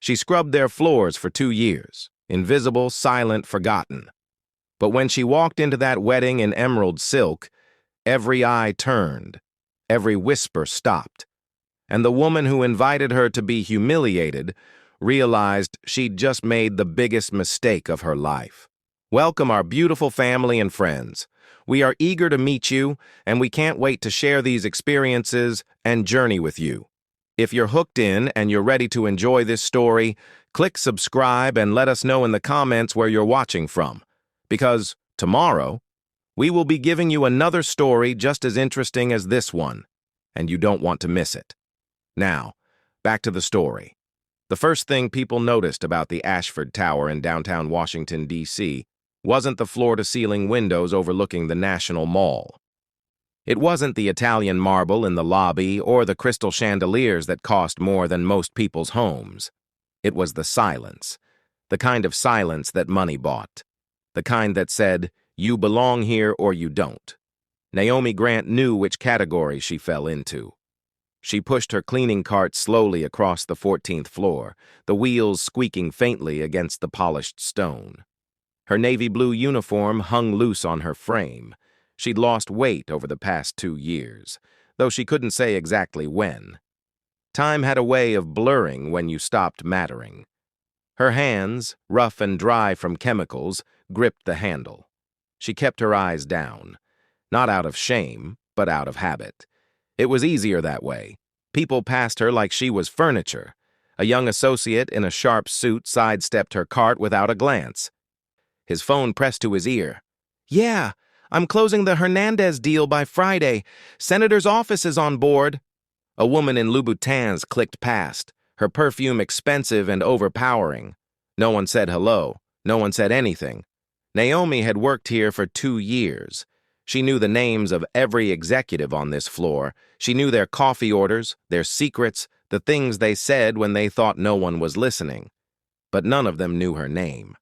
She scrubbed their floors for 2 years, invisible, silent, forgotten. But when she walked into that wedding in emerald silk, every eye turned, every whisper stopped, and the woman who invited her to be humiliated realized she'd just made the biggest mistake of her life. Welcome, our beautiful family and friends. We are eager to meet you, and we can't wait to share these experiences and journey with you. If you're hooked in and you're ready to enjoy this story, click subscribe and let us know in the comments where you're watching from. Because tomorrow, we will be giving you another story just as interesting as this one, and you don't want to miss it. Now, back to the story. The first thing people noticed about the Ashford Tower in downtown Washington, D.C., wasn't the floor-to-ceiling windows overlooking the National Mall. It wasn't the Italian marble in the lobby or the crystal chandeliers that cost more than most people's homes. It was the silence, the kind of silence that money bought, the kind that said, you belong here or you don't. Naomi Grant knew which category she fell into. She pushed her cleaning cart slowly across the 14th floor, the wheels squeaking faintly against the polished stone. Her navy blue uniform hung loose on her frame. She'd lost weight over the past 2 years, though she couldn't say exactly when. Time had a way of blurring when you stopped mattering. Her hands, rough and dry from chemicals, gripped the handle. She kept her eyes down, not out of shame, but out of habit. It was easier that way. People passed her like she was furniture. A young associate in a sharp suit sidestepped her cart without a glance. His phone pressed to his ear. "Yeah, I'm closing the Hernandez deal by Friday. Senator's office is on board." A woman in Louboutins clicked past, her perfume expensive and overpowering. No one said hello. No one said anything. Naomi had worked here for 2 years. She knew the names of every executive on this floor. She knew their coffee orders, their secrets, the things they said when they thought no one was listening. But none of them knew her name.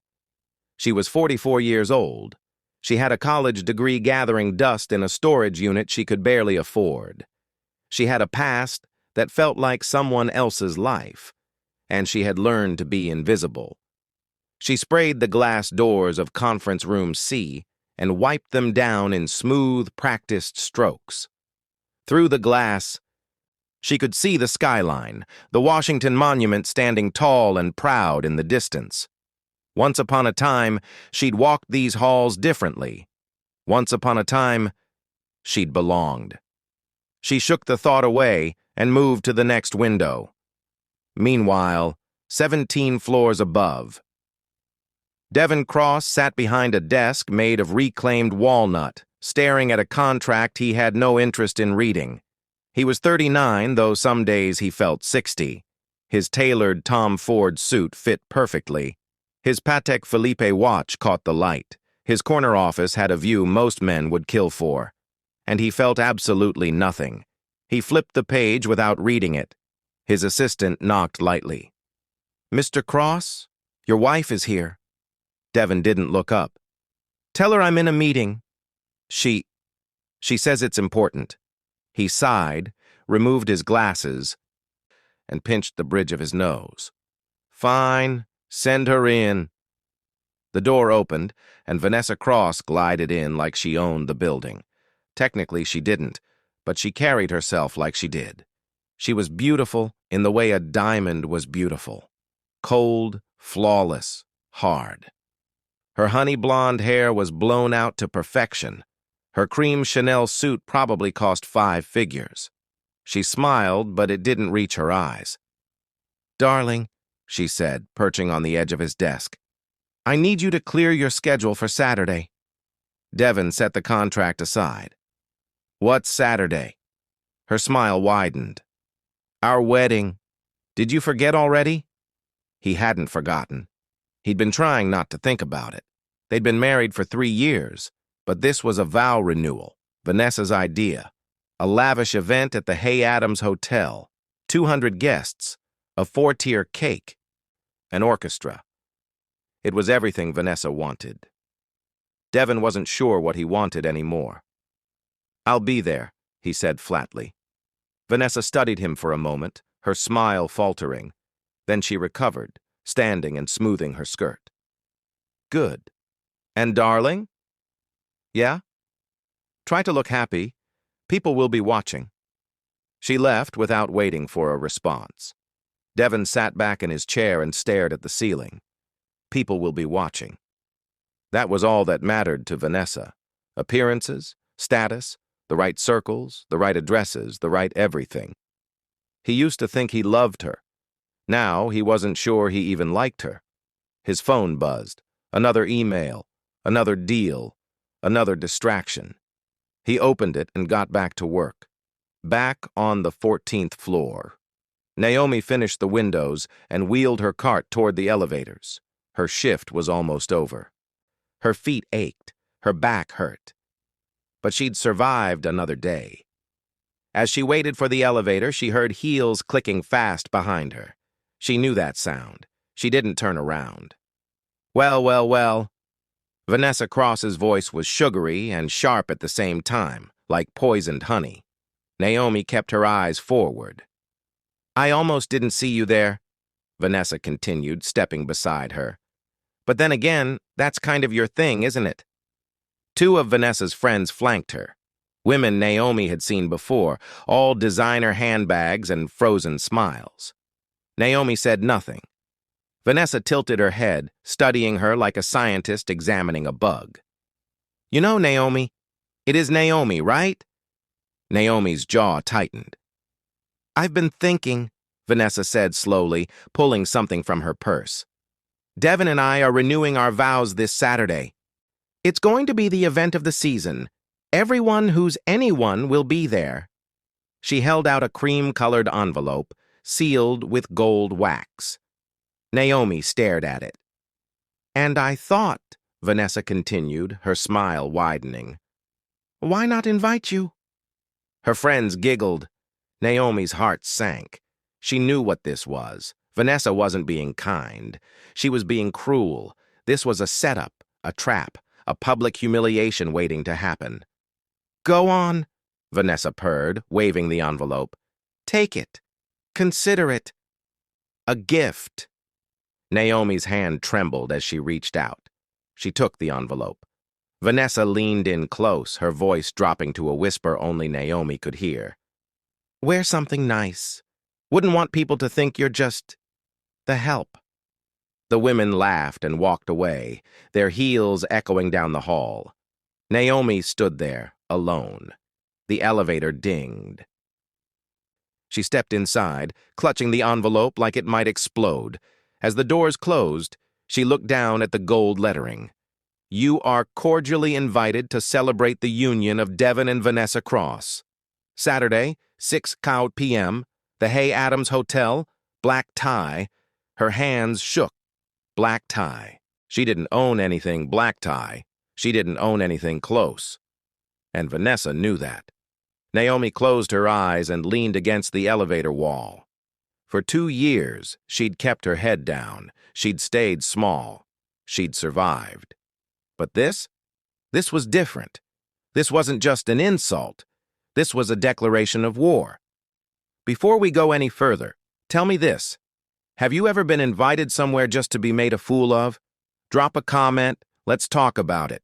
She was 44 years old. She had a college degree gathering dust in a storage unit she could barely afford. She had a past that felt like someone else's life, and she had learned to be invisible. She sprayed the glass doors of Conference Room C and wiped them down in smooth, practiced strokes. Through the glass, she could see the skyline, the Washington Monument standing tall and proud in the distance. Once upon a time, she'd walked these halls differently. Once upon a time, she'd belonged. She shook the thought away and moved to the next window. Meanwhile, 17 floors above, Devin Cross sat behind a desk made of reclaimed walnut, staring at a contract he had no interest in reading. He was 39, though some days he felt 60. His tailored Tom Ford suit fit perfectly. His Patek Philippe watch caught the light. His corner office had a view most men would kill for. And he felt absolutely nothing. He flipped the page without reading it. His assistant knocked lightly. "Mr. Cross, your wife is here." Devin didn't look up. "Tell her I'm in a meeting." She says it's important." He sighed, removed his glasses, and pinched the bridge of his nose. "Fine. Send her in." The door opened, and Vanessa Cross glided in like she owned the building. Technically, she didn't, but she carried herself like she did. She was beautiful in the way a diamond was beautiful. Cold, flawless, hard. Her honey blonde hair was blown out to perfection. Her cream Chanel suit probably cost 5 figures. She smiled, but it didn't reach her eyes. "Darling," she said, perching on the edge of his desk, "I need you to clear your schedule for Saturday." Devin set the contract aside. "What's Saturday?" Her smile widened. "Our wedding. Did you forget already?" He hadn't forgotten. He'd been trying not to think about it. They'd been married for 3 years, but this was a vow renewal, Vanessa's idea. A lavish event at the Hay Adams Hotel, 200 guests, a 4-tier cake, an orchestra. It was everything Vanessa wanted. Devin wasn't sure what he wanted anymore. "I'll be there," he said flatly. Vanessa studied him for a moment, her smile faltering. Then she recovered, standing and smoothing her skirt. Good. And darling? Yeah? Try to look happy. People will be watching. She left without waiting for a response. Devon sat back in his chair and stared at the ceiling. People will be watching. That was all that mattered to Vanessa. Appearances, status, the right circles, the right addresses, the right everything. He used to think he loved her. Now he wasn't sure he even liked her. His phone buzzed. Another email, another deal, another distraction. He opened it and got back to work. Back on the 14th floor. Naomi finished the windows and wheeled her cart toward the elevators. Her shift was almost over. Her feet ached, her back hurt. But she'd survived another day. As she waited for the elevator, she heard heels clicking fast behind her. She knew that sound. She didn't turn around. Well, well, well. Vanessa Cross's voice was sugary and sharp at the same time, like poisoned honey. Naomi kept her eyes forward. I almost didn't see you there, Vanessa continued, stepping beside her. But then again, that's kind of your thing, isn't it? Two of Vanessa's friends flanked her. Women Naomi had seen before, all designer handbags and frozen smiles. Naomi said nothing. Vanessa tilted her head, studying her like a scientist examining a bug. You know, Naomi, it is Naomi, right? Naomi's jaw tightened. I've been thinking, Vanessa said slowly, pulling something from her purse. Devon and I are renewing our vows this Saturday. It's going to be the event of the season. Everyone who's anyone will be there. She held out a cream-colored envelope, sealed with gold wax. Naomi stared at it. And I thought, Vanessa continued, her smile widening, why not invite you? Her friends giggled. Naomi's heart sank. She knew what this was. Vanessa wasn't being kind. She was being cruel. This was a setup, a trap, a public humiliation waiting to happen. Go on, Vanessa purred, waving the envelope. Take it. Consider it. A gift. Naomi's hand trembled as she reached out. She took the envelope. Vanessa leaned in close, her voice dropping to a whisper only Naomi could hear. Wear something nice. Wouldn't want people to think you're just the help. The women laughed and walked away, their heels echoing down the hall. Naomi stood there, alone. The elevator dinged. She stepped inside, clutching the envelope like it might explode. As the doors closed, she looked down at the gold lettering. You are cordially invited to celebrate the union of Devon and Vanessa Cross. Saturday, 6 p.m., the Hay Adams Hotel, black tie. Her hands shook. Black tie. She didn't own anything black tie. She didn't own anything close. And Vanessa knew that. Naomi closed her eyes and leaned against the elevator wall. For 2 years, she'd kept her head down. She'd stayed small. She'd survived. But this was different. This wasn't just an insult. This was a declaration of war. Before we go any further, tell me this. Have you ever been invited somewhere just to be made a fool of? Drop a comment. Let's talk about it.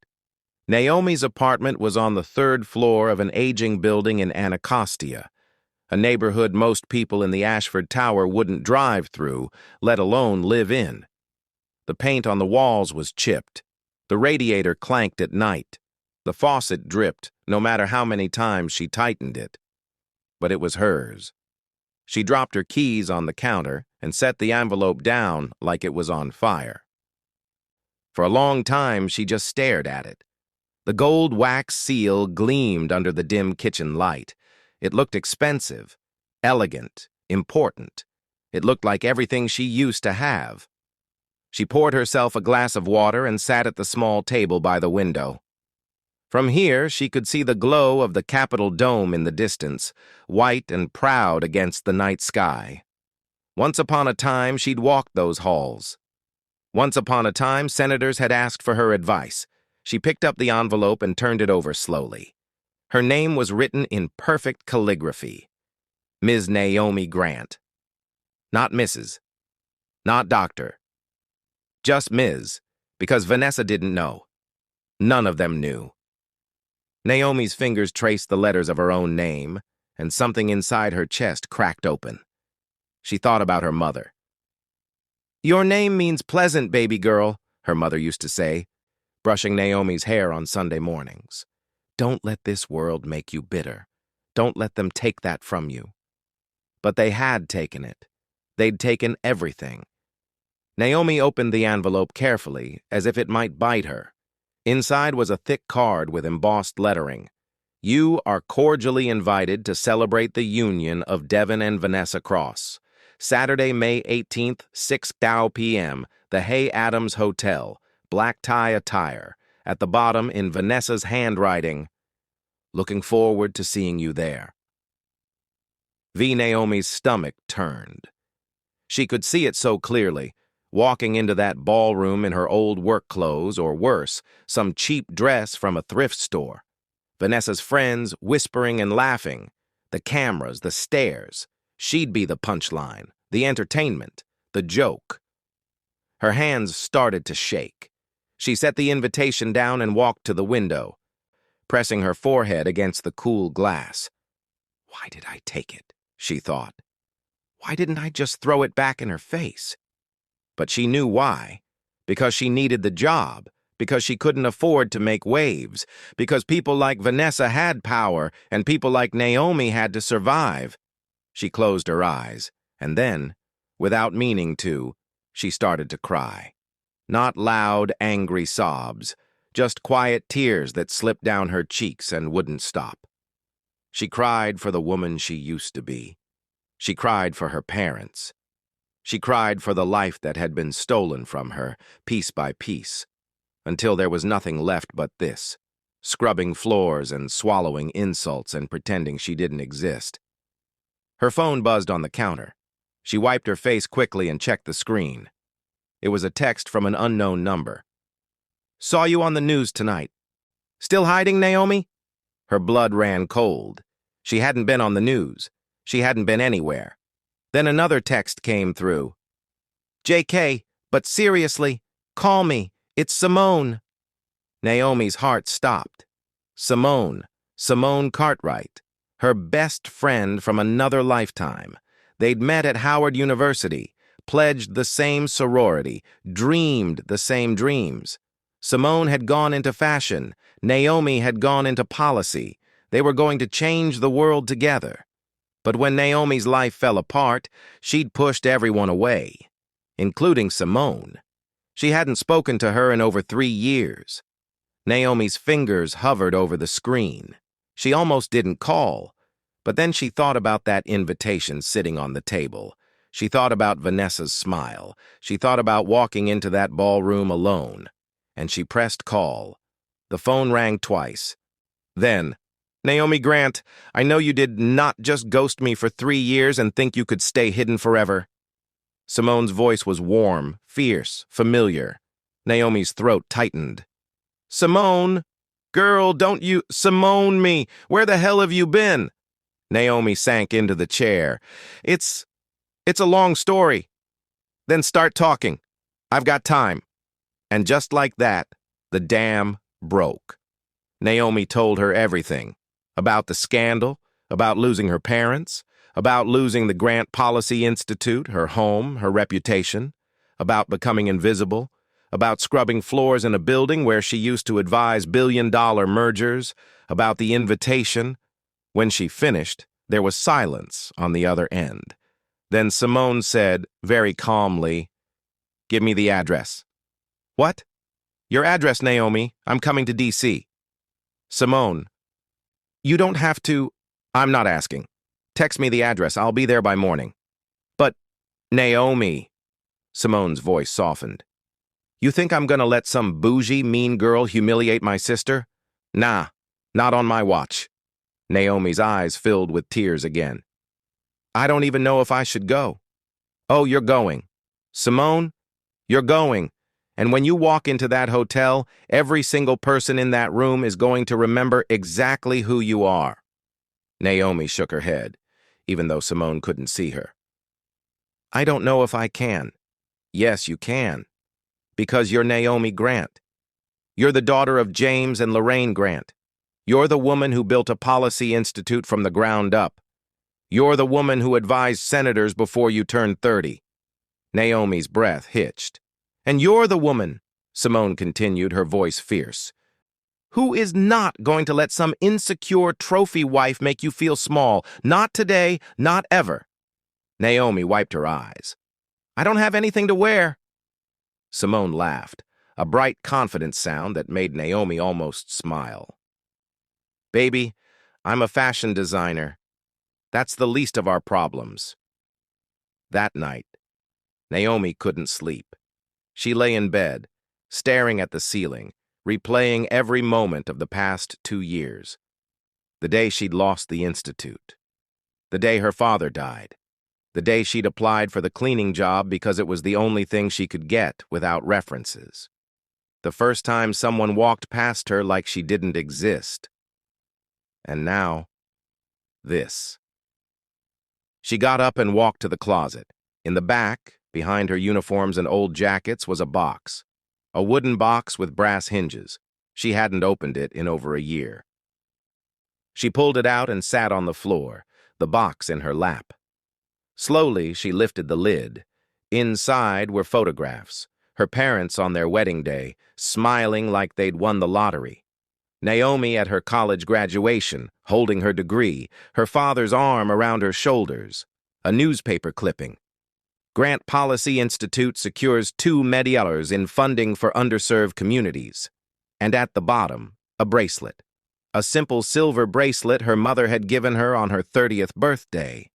Naomi's apartment was on the 3rd floor of an aging building in Anacostia, a neighborhood most people in the Ashford Tower wouldn't drive through, let alone live in. The paint on the walls was chipped. The radiator clanked at night. The faucet dripped, no matter how many times she tightened it. But it was hers. She dropped her keys on the counter and set the envelope down like it was on fire. For a long time, she just stared at it. The gold wax seal gleamed under the dim kitchen light. It looked expensive, elegant, important. It looked like everything she used to have. She poured herself a glass of water and sat at the small table by the window. From here, she could see the glow of the Capitol dome in the distance, white and proud against the night sky. Once upon a time, she'd walked those halls. Once upon a time, senators had asked for her advice. She picked up the envelope and turned it over slowly. Her name was written in perfect calligraphy. Ms. Naomi Grant. Not Mrs. Not doctor. Just Ms., because Vanessa didn't know. None of them knew. Naomi's fingers traced the letters of her own name, and something inside her chest cracked open. She thought about her mother. "Your name means pleasant, baby girl," her mother used to say, brushing Naomi's hair on Sunday mornings. "Don't let this world make you bitter. Don't let them take that from you." But they had taken it. They'd taken everything. Naomi opened the envelope carefully, as if it might bite her. Inside was a thick card with embossed lettering. "You are cordially invited to celebrate the union of Devin and Vanessa Cross. Saturday, May 18th, 6:00 p.m., the Hay Adams Hotel, black tie attire. At the bottom, in Vanessa's handwriting, looking forward to seeing you there." Naomi's stomach turned. She could see it so clearly, walking into that ballroom in her old work clothes, or worse, some cheap dress from a thrift store. Vanessa's friends whispering and laughing, the cameras, the stares. She'd be the punchline, the entertainment, the joke. Her hands started to shake. She set the invitation down and walked to the window, pressing her forehead against the cool glass. "Why did I take it?" she thought. "Why didn't I just throw it back in her face?" But she knew why. Because she needed the job, because she couldn't afford to make waves, because people like Vanessa had power and people like Naomi had to survive. She closed her eyes, and then, without meaning to, she started to cry. Not loud, angry sobs, just quiet tears that slipped down her cheeks and wouldn't stop. She cried for the woman she used to be. She cried for her parents. She cried for the life that had been stolen from her, piece by piece, until there was nothing left but this, scrubbing floors and swallowing insults and pretending she didn't exist. Her phone buzzed on the counter. She wiped her face quickly and checked the screen. It was a text from an unknown number. "Saw you on the news tonight. Still hiding, Naomi?" Her blood ran cold. She hadn't been on the news. She hadn't been anywhere. Then another text came through. "JK, but seriously, call me. It's Simone." Naomi's heart stopped. Simone Cartwright, her best friend from another lifetime. They'd met at Howard University, pledged the same sorority, dreamed the same dreams. Simone had gone into fashion. Naomi had gone into policy. They were going to change the world together. But when Naomi's life fell apart, she'd pushed everyone away, including Simone. She hadn't spoken to her in over 3 years. Naomi's fingers hovered over the screen. She almost didn't call, but then she thought about that invitation sitting on the table. She thought about Vanessa's smile. She thought about walking into that ballroom alone, and she pressed call. The phone rang twice. Then, "Naomi Grant, I know you did not just ghost me for 3 years and think you could stay hidden forever." Simone's voice was warm, fierce, familiar. Naomi's throat tightened. "Simone! Girl, don't you Simone me! Where the hell have you been?" Naomi sank into the chair. It's a long story." "Then start talking. I've got time." And just like that, the dam broke. Naomi told her everything. About the scandal, about losing her parents, about losing the Grant Policy Institute, her home, her reputation, about becoming invisible, about scrubbing floors in a building where she used to advise billion-dollar mergers, about the invitation. When she finished, there was silence on the other end. Then Simone said, very calmly, "Give me the address." "What?" "Your address, Naomi. I'm coming to D.C." "Simone, you don't have to." "I'm not asking. Text me the address. I'll be there by morning." "But, Naomi," Simone's voice softened. "You think I'm gonna let some bougie, mean girl humiliate my sister? Nah, not on my watch." Naomi's eyes filled with tears again. "I don't even know if I should go." "Oh, you're going. Simone, you're going. And when you walk into that hotel, every single person in that room is going to remember exactly who you are." Naomi shook her head, even though Simone couldn't see her. "I don't know if I can." Yes, you can. Because you're Naomi Grant. You're the daughter of James and Lorraine Grant. You're the woman who built a policy institute from the ground up. You're the woman who advised senators before you turned 30. Naomi's breath hitched. And you're the woman, Simone continued, her voice fierce, who is not going to let some insecure trophy wife make you feel small. Not today, not ever. Naomi wiped her eyes. I don't have anything to wear. Simone laughed, a bright, confident sound that made Naomi almost smile. Baby, I'm a fashion designer. That's the least of our problems. That night, Naomi couldn't sleep. She lay in bed, staring at the ceiling, replaying every moment of the past 2 years. The day she'd lost the institute. The day her father died. The day she'd applied for the cleaning job because it was the only thing she could get without references. The first time someone walked past her like she didn't exist. And now, this. She got up and walked to the closet. In the back, behind her uniforms and old jackets, was a box. A wooden box with brass hinges. She hadn't opened it in over a year. She pulled it out and sat on the floor, the box in her lap. Slowly, she lifted the lid. Inside were photographs, her parents on their wedding day, smiling like they'd won the lottery. Naomi at her college graduation, holding her degree, her father's arm around her shoulders. A newspaper clipping. Grant Policy Institute secures $2 million in funding for underserved communities. And at the bottom, a bracelet. A simple silver bracelet her mother had given her on her 30th birthday.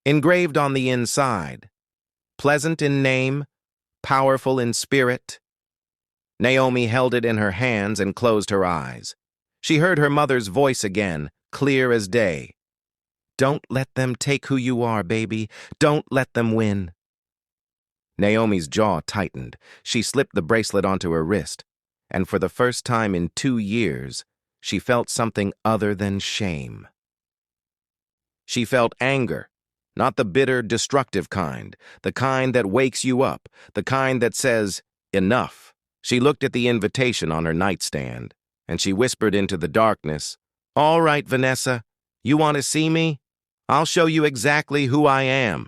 Engraved on the inside. Pleasant in name, powerful in spirit. Naomi held it in her hands and closed her eyes. She heard her mother's voice again, clear as day. Don't let them take who you are, baby. Don't let them win. Naomi's jaw tightened. She slipped the bracelet onto her wrist, and for the first time in 2 years, she felt something other than shame. She felt anger, not the bitter, destructive kind, the kind that wakes you up, the kind that says, enough. She looked at the invitation on her nightstand, and she whispered into the darkness, All right, Vanessa, you want to see me? I'll show you exactly who I am.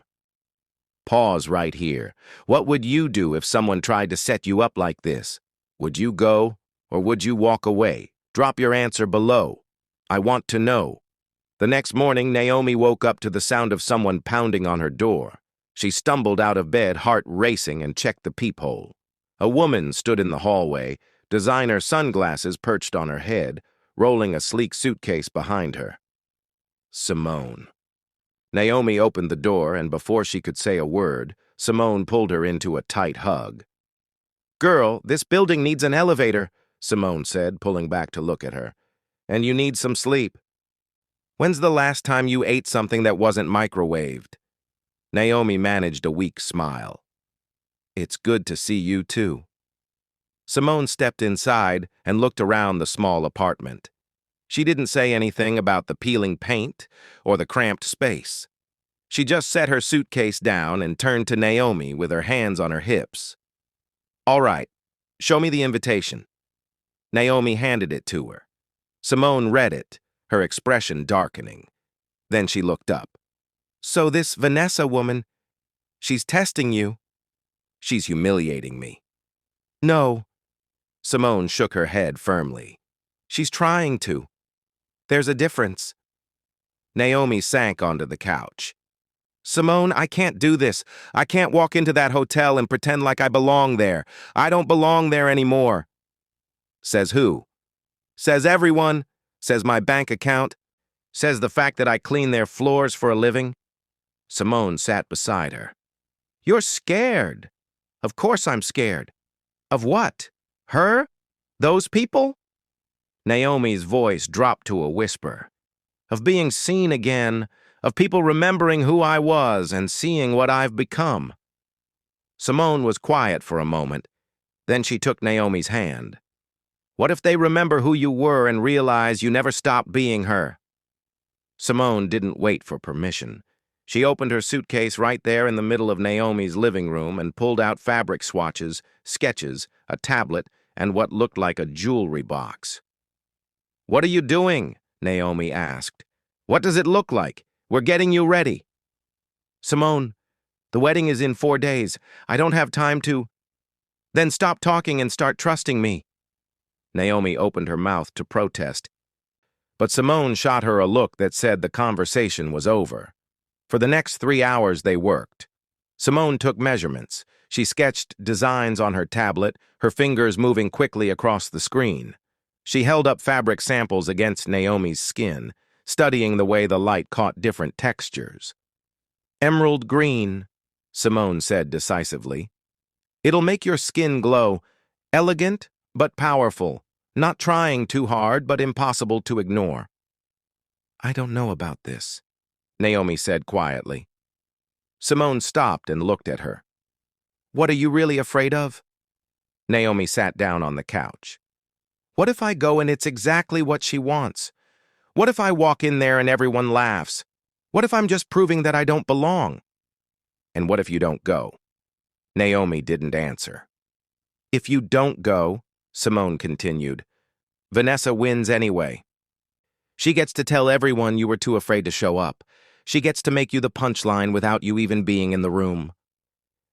Pause right here. What would you do if someone tried to set you up like this? Would you go, or would you walk away? Drop your answer below. I want to know. The next morning, Naomi woke up to the sound of someone pounding on her door. She stumbled out of bed, heart racing, and checked the peephole. A woman stood in the hallway, designer sunglasses perched on her head, rolling a sleek suitcase behind her. Simone. Naomi opened the door, and before she could say a word, Simone pulled her into a tight hug. Girl, this building needs an elevator, Simone said, pulling back to look at her. And you need some sleep. When's the last time you ate something that wasn't microwaved? Naomi managed a weak smile. It's good to see you, too. Simone stepped inside and looked around the small apartment. She didn't say anything about the peeling paint or the cramped space. She just set her suitcase down and turned to Naomi with her hands on her hips. All right, show me the invitation. Naomi handed it to her. Simone read it, her expression darkening. Then she looked up. So this Vanessa woman, she's testing you. She's humiliating me. No. Simone shook her head firmly. She's trying to. There's a difference. Naomi sank onto the couch. Simone, I can't do this. I can't walk into that hotel and pretend like I belong there. I don't belong there anymore. Says who? Says everyone. Says my bank account. Says the fact that I clean their floors for a living. Simone sat beside her. You're scared. Of course I'm scared. Of what? Her? Those people? Naomi's voice dropped to a whisper. Of being seen again, of people remembering who I was and seeing what I've become. Simone was quiet for a moment. Then she took Naomi's hand. What if they remember who you were and realize you never stopped being her? Simone didn't wait for permission. She opened her suitcase right there in the middle of Naomi's living room and pulled out fabric swatches, sketches, a tablet, and what looked like a jewelry box. "What are you doing?" Naomi asked. "What does it look like? We're getting you ready." "Simone, the wedding is in 4 days. I don't have time to—" "Then stop talking and start trusting me." Naomi opened her mouth to protest, but Simone shot her a look that said the conversation was over. For the next 3 hours they worked. Simone took measurements. She sketched designs on her tablet, her fingers moving quickly across the screen. She held up fabric samples against Naomi's skin, studying the way the light caught different textures. "Emerald green," Simone said decisively. "It'll make your skin glow. Elegant, but powerful. Not trying too hard, but impossible to ignore." "I don't know about this," Naomi said quietly. Simone stopped and looked at her. "What are you really afraid of?" Naomi sat down on the couch. "What if I go and it's exactly what she wants? What if I walk in there and everyone laughs? What if I'm just proving that I don't belong?" "And what if you don't go?" Naomi didn't answer. "If you don't go," Simone continued, "Vanessa wins anyway. She gets to tell everyone you were too afraid to show up. She gets to make you the punchline without you even being in the room."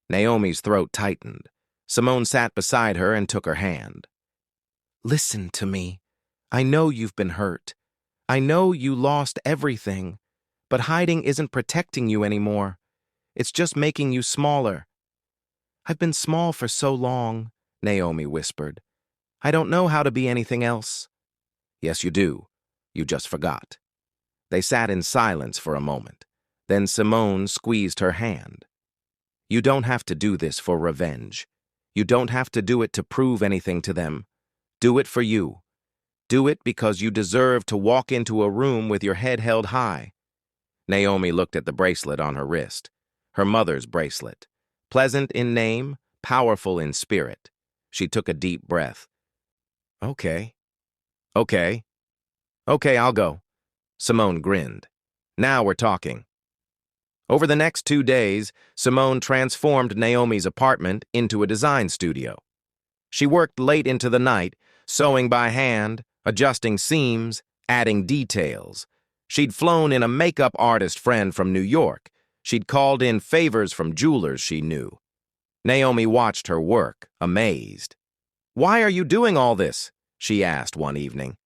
Naomi's throat tightened. Simone sat beside her and took her hand. "Listen to me. I know you've been hurt. I know you lost everything. But hiding isn't protecting you anymore. It's just making you smaller." "I've been small for so long," Naomi whispered. "I don't know how to be anything else." "Yes, you do. You just forgot." They sat in silence for a moment. Then Simone squeezed her hand. "You don't have to do this for revenge. You don't have to do it to prove anything to them. Do it for you. Do it because you deserve to walk into a room with your head held high." Naomi looked at the bracelet on her wrist. Her mother's bracelet. Pleasant in name, powerful in spirit. She took a deep breath. Okay, I'll go." Simone grinned. "Now we're talking." Over the next 2 days, Simone transformed Naomi's apartment into a design studio. She worked late into the night, sewing by hand, adjusting seams, adding details. She'd flown in a makeup artist friend from New York. She'd called in favors from jewelers she knew. Naomi watched her work, amazed. "Why are you doing all this?" she asked one evening.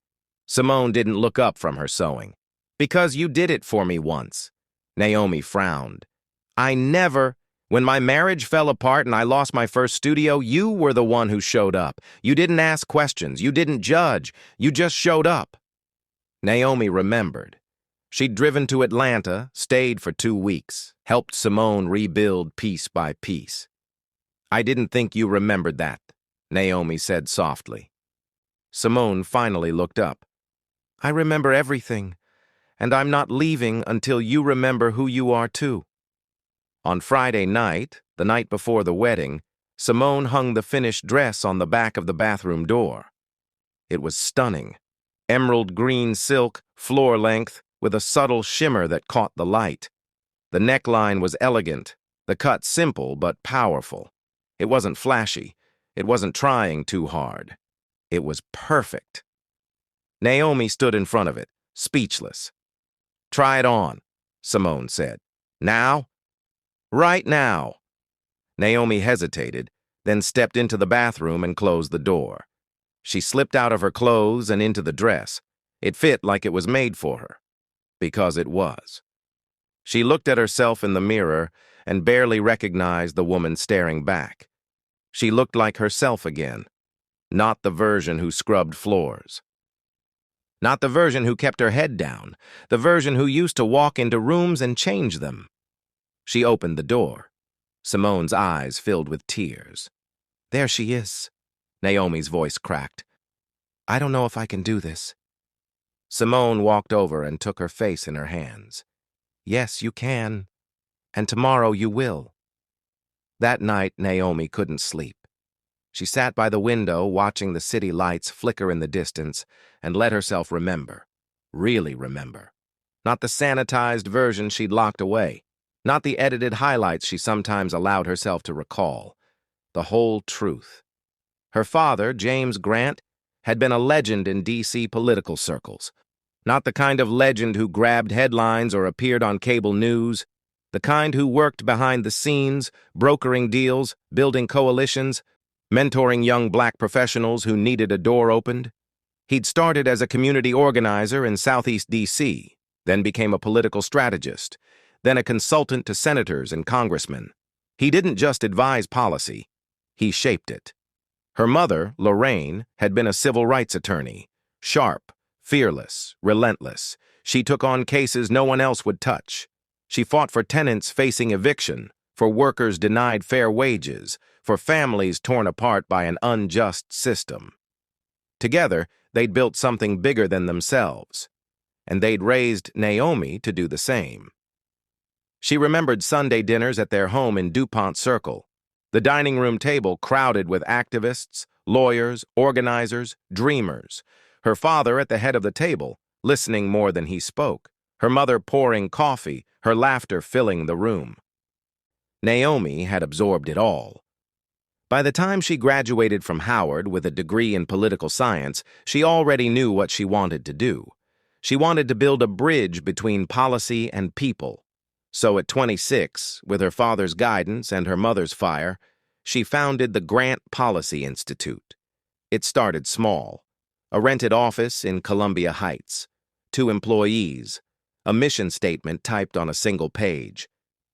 Simone didn't look up from her sewing. "Because you did it for me once." Naomi frowned. When my marriage fell apart and I lost my first studio, you were the one who showed up. You didn't ask questions. You didn't judge. You just showed up." Naomi remembered. She'd driven to Atlanta, stayed for 2 weeks, helped Simone rebuild piece by piece. "I didn't think you remembered that," Naomi said softly. Simone finally looked up. "I remember everything, and I'm not leaving until you remember who you are too." On Friday night, the night before the wedding, Simone hung the finished dress on the back of the bathroom door. It was stunning. Emerald green silk, floor length, with a subtle shimmer that caught the light. The neckline was elegant, the cut simple but powerful. It wasn't flashy. It wasn't trying too hard. It was perfect. Naomi stood in front of it, speechless. "Try it on," Simone said. "Now?" "Right now." Naomi hesitated, then stepped into the bathroom and closed the door. She slipped out of her clothes and into the dress. It fit like it was made for her. Because it was. She looked at herself in the mirror and barely recognized the woman staring back. She looked like herself again, not the version who scrubbed floors. Not the version who kept her head down, the version who used to walk into rooms and change them. She opened the door. Simone's eyes filled with tears. "There she is," Naomi's voice cracked. "I don't know if I can do this." Simone walked over and took her face in her hands. "Yes, you can. And tomorrow you will." That night, Naomi couldn't sleep. She sat by the window watching the city lights flicker in the distance and let herself remember, really remember. Not the sanitized version she'd locked away, Not the edited highlights she sometimes allowed herself to recall. The whole truth. Her father, James Grant, had been a legend in D.C. political circles. Not the kind of legend who grabbed headlines or appeared on cable news. The kind who worked behind the scenes, brokering deals, building coalitions, mentoring young black professionals who needed a door opened. He'd started as a community organizer in Southeast D.C., then became a political strategist, then a consultant to senators and congressmen. He didn't just advise policy, he shaped it. Her mother, Lorraine, had been a civil rights attorney, sharp, fearless, relentless. She took on cases no one else would touch. She fought for tenants facing eviction, for workers denied fair wages, for families torn apart by an unjust system. Together, they'd built something bigger than themselves, and they'd raised Naomi to do the same. She remembered Sunday dinners at their home in DuPont Circle, the dining room table crowded with activists, lawyers, organizers, dreamers. Her father at the head of the table, listening more than he spoke. Her mother pouring coffee, her laughter filling the room. Naomi had absorbed it all. By the time she graduated from Howard with a degree in political science, she already knew what she wanted to do. She wanted to build a bridge between policy and people. So at 26, with her father's guidance and her mother's fire, she founded the Grant Policy Institute. It started small. A rented office in Columbia Heights, 2 employees, a mission statement typed on a single page.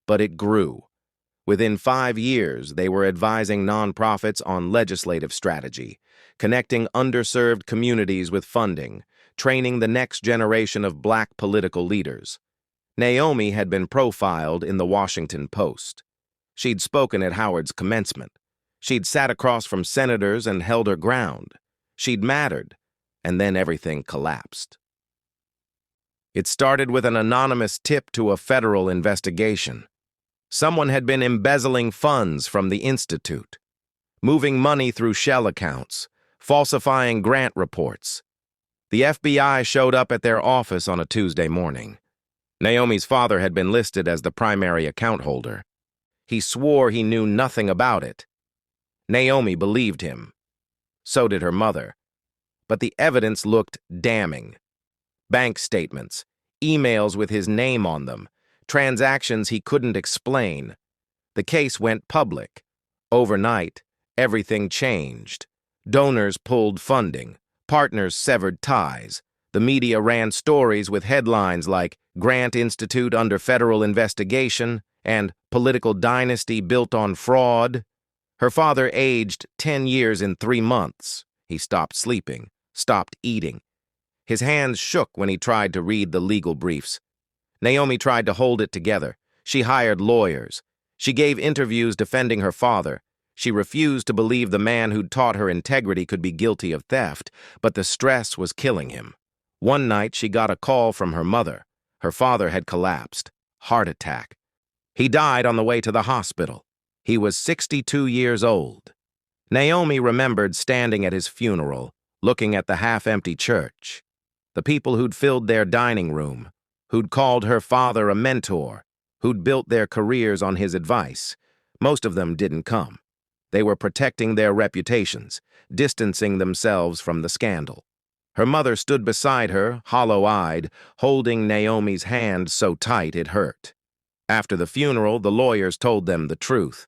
But it grew. Within 5 years, they were advising nonprofits on legislative strategy, connecting underserved communities with funding, training the next generation of black political leaders. Naomi had been profiled in the Washington Post. She'd spoken at Howard's commencement. She'd sat across from senators and held her ground. She'd mattered, and then everything collapsed. It started with an anonymous tip to a federal investigation. Someone had been embezzling funds from the Institute, moving money through shell accounts, falsifying grant reports. The FBI showed up at their office on a Tuesday morning. Naomi's father had been listed as the primary account holder. He swore he knew nothing about it. Naomi believed him. So did her mother. But the evidence looked damning. Bank statements, emails with his name on them, transactions he couldn't explain. The case went public. Overnight, everything changed. Donors pulled funding. Partners severed ties. The media ran stories with headlines like Grant Institute under federal investigation and Political Dynasty built on fraud. Her father aged 10 years in 3 months. He stopped sleeping, stopped eating. His hands shook when he tried to read the legal briefs. Naomi tried to hold it together. She hired lawyers. She gave interviews defending her father. She refused to believe the man who'd taught her integrity could be guilty of theft, but the stress was killing him. One night, she got a call from her mother. Her father had collapsed. Heart attack. He died on the way to the hospital. He was 62 years old. Naomi remembered standing at his funeral, looking at the half-empty church. The people who'd filled their dining room, who'd called her father a mentor, who'd built their careers on his advice. Most of them didn't come. They were protecting their reputations, distancing themselves from the scandal. Her mother stood beside her, hollow-eyed, holding Naomi's hand so tight it hurt. After the funeral, the lawyers told them the truth.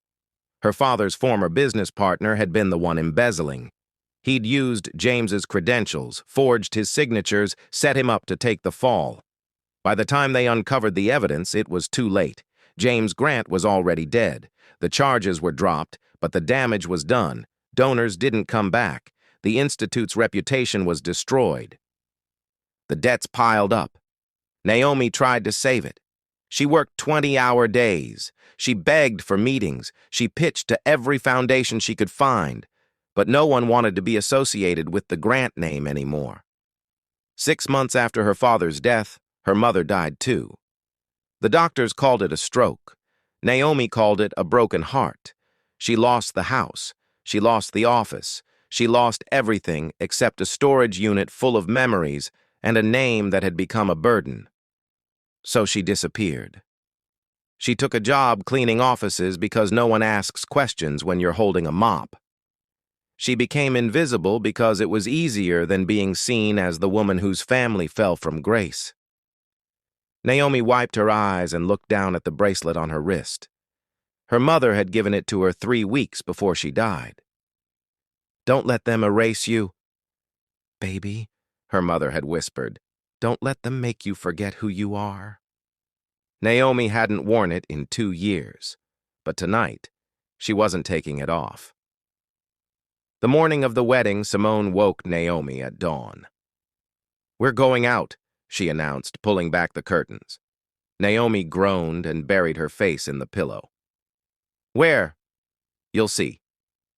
Her father's former business partner had been the one embezzling. He'd used James's credentials, forged his signatures, set him up to take the fall. By the time they uncovered the evidence, it was too late. James Grant was already dead. The charges were dropped, but the damage was done. Donors didn't come back. The Institute's reputation was destroyed. The debts piled up. Naomi tried to save it. She worked 20-hour days. She begged for meetings. She pitched to every foundation she could find. But no one wanted to be associated with the Grant name anymore. 6 months after her father's death, her mother died too. The doctors called it a stroke. Naomi called it a broken heart. She lost the house. She lost the office. She lost everything except a storage unit full of memories and a name that had become a burden. So she disappeared. She took a job cleaning offices because no one asks questions when you're holding a mop. She became invisible because it was easier than being seen as the woman whose family fell from grace. Naomi wiped her eyes and looked down at the bracelet on her wrist. Her mother had given it to her 3 weeks before she died. "Don't let them erase you." "Baby," her mother had whispered, "don't let them make you forget who you are." Naomi hadn't worn it in 2 years, but tonight, she wasn't taking it off. The morning of the wedding, Simone woke Naomi at dawn. "We're going out," she announced, pulling back the curtains. Naomi groaned and buried her face in the pillow. "Where?" "You'll see.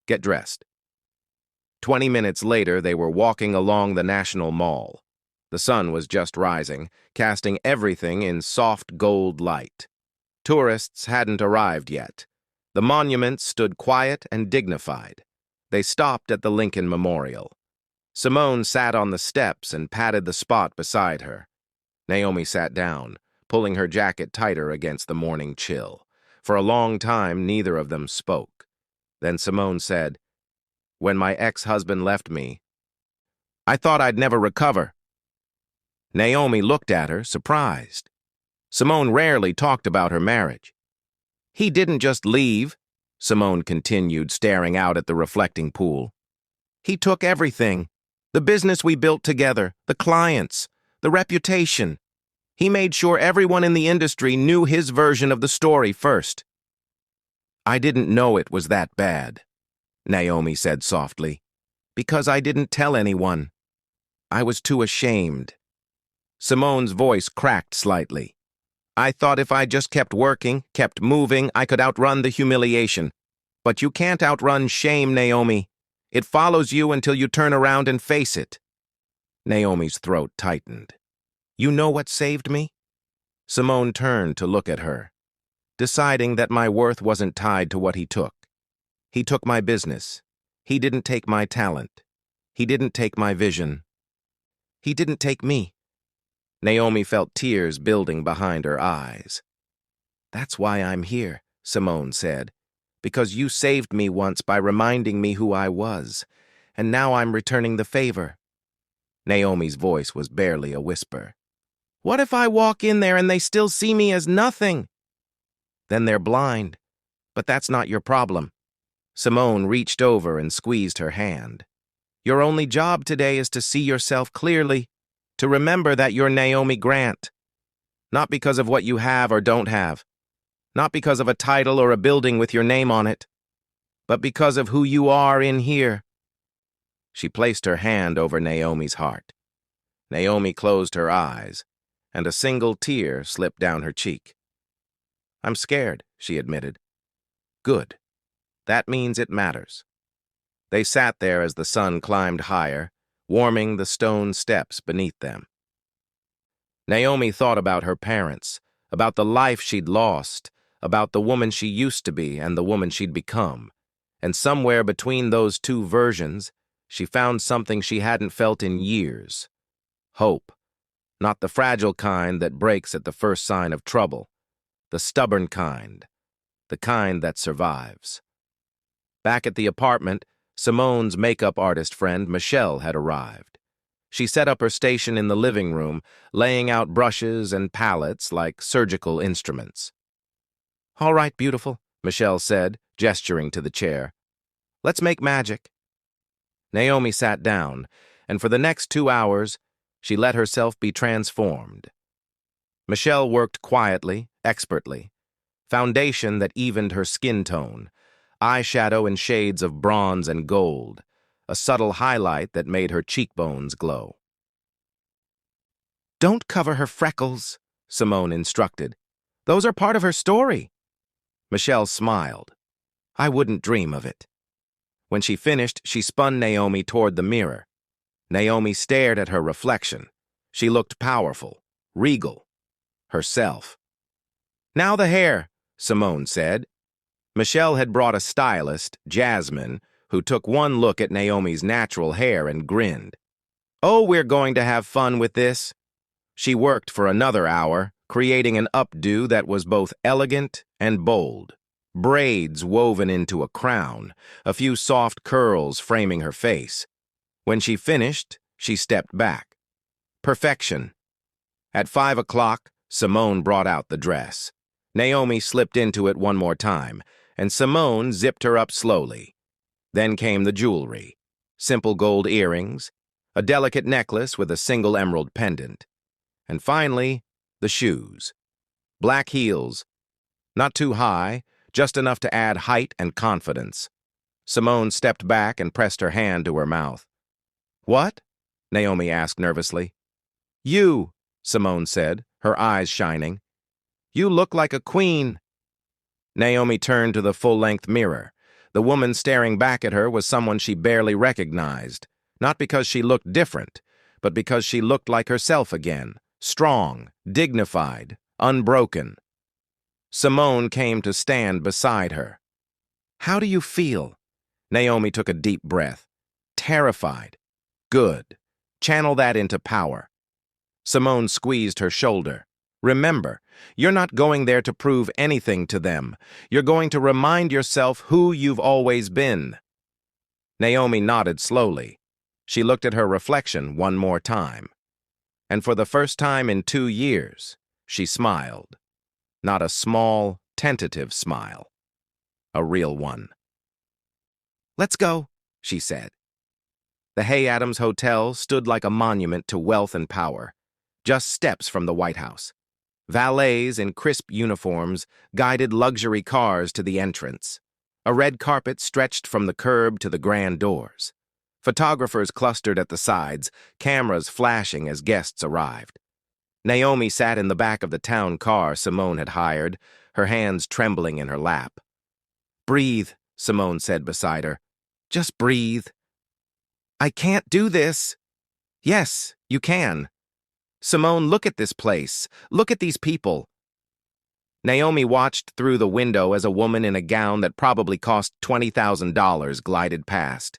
Get dressed." 20 minutes later, they were walking along the National Mall. The sun was just rising, casting everything in soft gold light. Tourists hadn't arrived yet. The monuments stood quiet and dignified. They stopped at the Lincoln Memorial. Simone sat on the steps and patted the spot beside her. Naomi sat down, pulling her jacket tighter against the morning chill. For a long time, neither of them spoke. Then Simone said, "When my ex-husband left me, I thought I'd never recover." Naomi looked at her, surprised. Simone rarely talked about her marriage. "He didn't just leave," Simone continued, staring out at the reflecting pool. "He took everything. The business we built together, the clients, the reputation. He made sure everyone in the industry knew his version of the story first." "I didn't know it was that bad," Naomi said softly, "because I didn't tell anyone. I was too ashamed." Simone's voice cracked slightly. "I thought if I just kept working, kept moving, I could outrun the humiliation. But you can't outrun shame, Naomi. It follows you until you turn around and face it." Naomi's throat tightened. "You know what saved me?" Simone turned to look at her, deciding that my worth wasn't tied to what he took. "He took my business. He didn't take my talent. He didn't take my vision. He didn't take me." Naomi felt tears building behind her eyes. "That's why I'm here," Simone said, "because you saved me once by reminding me who I was, and now I'm returning the favor." Naomi's voice was barely a whisper. "What if I walk in there and they still see me as nothing?" "Then they're blind. But that's not your problem." Simone reached over and squeezed her hand. "Your only job today is to see yourself clearly, to remember that you're Naomi Grant. Not because of what you have or don't have. Not because of a title or a building with your name on it. But because of who you are in here." She placed her hand over Naomi's heart. Naomi closed her eyes, and a single tear slipped down her cheek. "I'm scared," she admitted. "Good. That means it matters." They sat there as the sun climbed higher, warming the stone steps beneath them. Naomi thought about her parents, about the life she'd lost, about the woman she used to be and the woman she'd become. And somewhere between those two versions, she found something she hadn't felt in years. Hope. Not the fragile kind that breaks at the first sign of trouble. The stubborn kind. The kind that survives. Back at the apartment, Simone's makeup artist friend, Michelle, had arrived. She set up her station in the living room, laying out brushes and palettes like surgical instruments. "All right, beautiful," Michelle said, gesturing to the chair. "Let's make magic." Naomi sat down, and for the next 2 hours, she let herself be transformed. Michelle worked quietly, expertly. Foundation that evened her skin tone, eyeshadow in shades of bronze and gold, a subtle highlight that made her cheekbones glow. "Don't cover her freckles," Simone instructed. "Those are part of her story." Michelle smiled. "I wouldn't dream of it." When she finished, she spun Naomi toward the mirror. Naomi stared at her reflection. She looked powerful, regal, herself. "Now the hair," Simone said. Michelle had brought a stylist, Jasmine, who took one look at Naomi's natural hair and grinned. "Oh, we're going to have fun with this." She worked for another hour, creating an updo that was both elegant and bold. Braids woven into a crown, a few soft curls framing her face. When she finished, she stepped back. Perfection. At 5 o'clock, Simone brought out the dress. Naomi slipped into it one more time, and Simone zipped her up slowly. Then came the jewelry. Simple gold earrings, a delicate necklace with a single emerald pendant. And finally, the shoes. Black heels. Not too high, just enough to add height and confidence. Simone stepped back and pressed her hand to her mouth. "What?" Naomi asked nervously. "You," Simone said, her eyes shining. "You look like a queen." Naomi turned to the full-length mirror. The woman staring back at her was someone she barely recognized, not because she looked different, but because she looked like herself again, strong, dignified, unbroken. Simone came to stand beside her. "How do you feel?" Naomi took a deep breath. "Terrified." "Good. Channel that into power." Simone squeezed her shoulder. "Remember, you're not going there to prove anything to them. You're going to remind yourself who you've always been." Naomi nodded slowly. She looked at her reflection one more time. And for the first time in 2 years, she smiled. Not a small, tentative smile. A real one. "Let's go," she said. The Hay Adams Hotel stood like a monument to wealth and power, just steps from the White House. Valets in crisp uniforms guided luxury cars to the entrance. A red carpet stretched from the curb to the grand doors. Photographers clustered at the sides, cameras flashing as guests arrived. Naomi sat in the back of the town car Simone had hired, her hands trembling in her lap. "Breathe," Simone said beside her. "Just breathe." "I can't do this." "Yes, you can. Simone, look at this place. Look at these people." Naomi watched through the window as a woman in a gown that probably cost $20,000 glided past.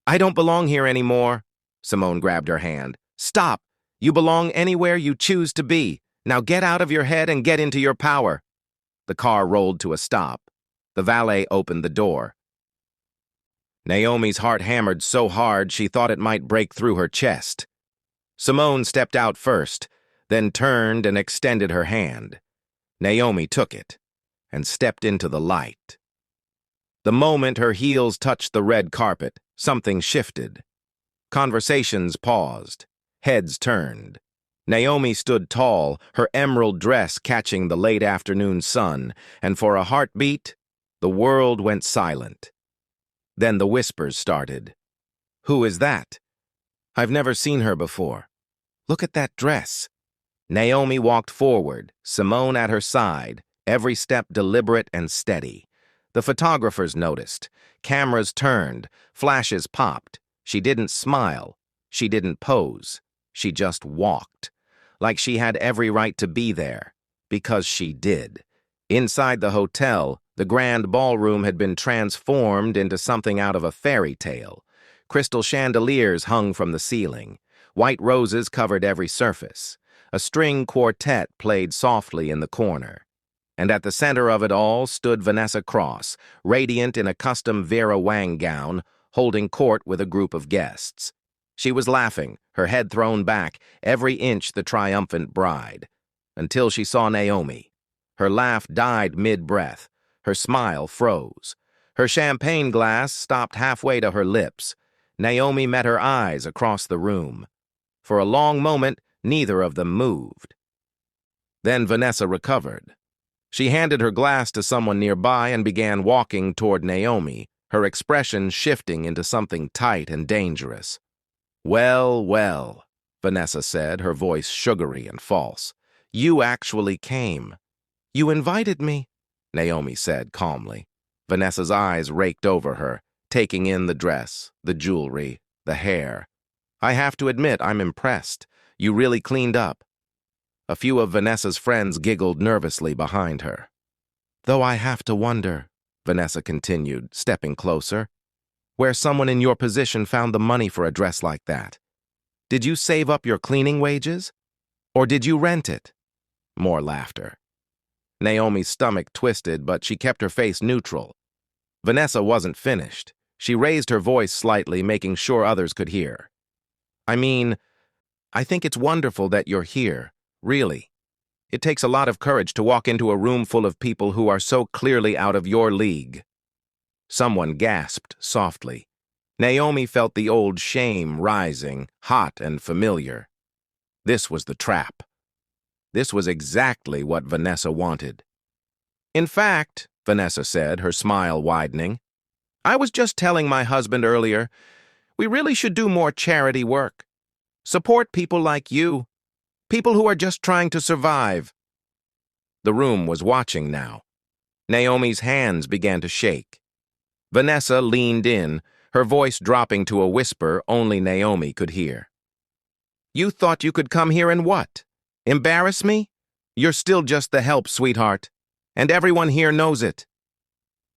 "I don't belong here anymore." Simone grabbed her hand. "Stop. You belong anywhere you choose to be. Now get out of your head and get into your power." The car rolled to a stop. The valet opened the door. Naomi's heart hammered so hard she thought it might break through her chest. Simone stepped out first, then turned and extended her hand. Naomi took it and stepped into the light. The moment her heels touched the red carpet, something shifted. Conversations paused. Heads turned. Naomi stood tall, her emerald dress catching the late afternoon sun, and for a heartbeat, the world went silent. Then the whispers started. "Who is that? I've never seen her before. Look at that dress." Naomi walked forward, Simone at her side, every step deliberate and steady. The photographers noticed. Cameras turned, flashes popped. She didn't smile. She didn't pose. She just walked. Like she had every right to be there. Because she did. Inside the hotel, the grand ballroom had been transformed into something out of a fairy tale. Crystal chandeliers hung from the ceiling. White roses covered every surface. A string quartet played softly in the corner. And at the center of it all stood Vanessa Cross, radiant in a custom Vera Wang gown, holding court with a group of guests. She was laughing, her head thrown back, every inch the triumphant bride. Until she saw Naomi. Her laugh died mid-breath. Her smile froze. Her champagne glass stopped halfway to her lips. Naomi met her eyes across the room. For a long moment, neither of them moved. Then Vanessa recovered. She handed her glass to someone nearby and began walking toward Naomi, her expression shifting into something tight and dangerous. "Well, well," Vanessa said, her voice sugary and false. "You actually came." "You invited me," Naomi said calmly. Vanessa's eyes raked over her, taking in the dress, the jewelry, the hair. "I have to admit, I'm impressed. You really cleaned up." A few of Vanessa's friends giggled nervously behind her. "Though I have to wonder," Vanessa continued, stepping closer, "where someone in your position found the money for a dress like that. Did you save up your cleaning wages? Or did you rent it?" More laughter. Naomi's stomach twisted, but she kept her face neutral. Vanessa wasn't finished. She raised her voice slightly, making sure others could hear. I mean, I think it's wonderful that you're here, really. It takes a lot of courage to walk into a room full of people who are so clearly out of your league. Someone gasped softly. Naomi felt the old shame rising, hot and familiar. This was the trap. This was exactly what Vanessa wanted. In fact, Vanessa said, her smile widening, I was just telling my husband earlier, we really should do more charity work. Support people like you, people who are just trying to survive. The room was watching now. Naomi's hands began to shake. Vanessa leaned in, her voice dropping to a whisper only Naomi could hear. You thought you could come here and what? Embarrass me? You're still just the help, sweetheart, and everyone here knows it.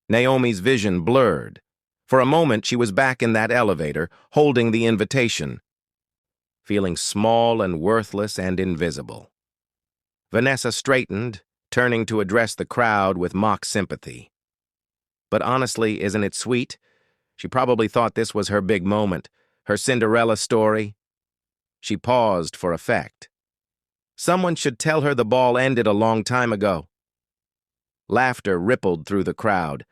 Naomi's vision blurred. For a moment, she was back in that elevator, holding the invitation, feeling small and worthless and invisible. Vanessa straightened, turning to address the crowd with mock sympathy. But honestly, isn't it sweet? She probably thought this was her big moment, her Cinderella story. She paused for effect. Someone should tell her the ball ended a long time ago. Laughter rippled through the crowd.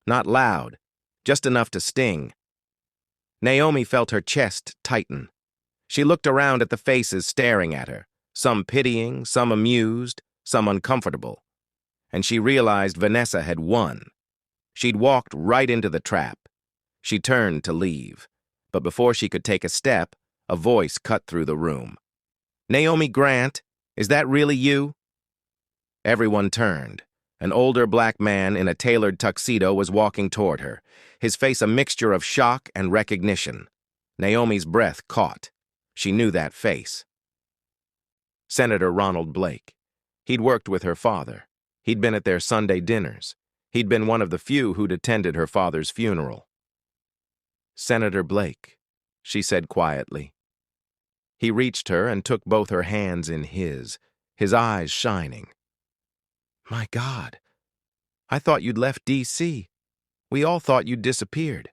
Not loud, just enough to sting. Naomi felt her chest tighten. She looked around at the faces staring at her, some pitying, some amused, some uncomfortable. And she realized Vanessa had won. She'd walked right into the trap. She turned to leave, but before she could take a step, a voice cut through the room. Naomi Grant, is that really you? Everyone turned. An older black man in a tailored tuxedo was walking toward her, his face a mixture of shock and recognition. Naomi's breath caught. She knew that face. Senator Ronald Blake. He'd worked with her father. He'd been at their Sunday dinners. He'd been one of the few who'd attended her father's funeral. Senator Blake, she said quietly. He reached her and took both her hands in his eyes shining. My God, I thought you'd left D.C. We all thought you'd disappeared.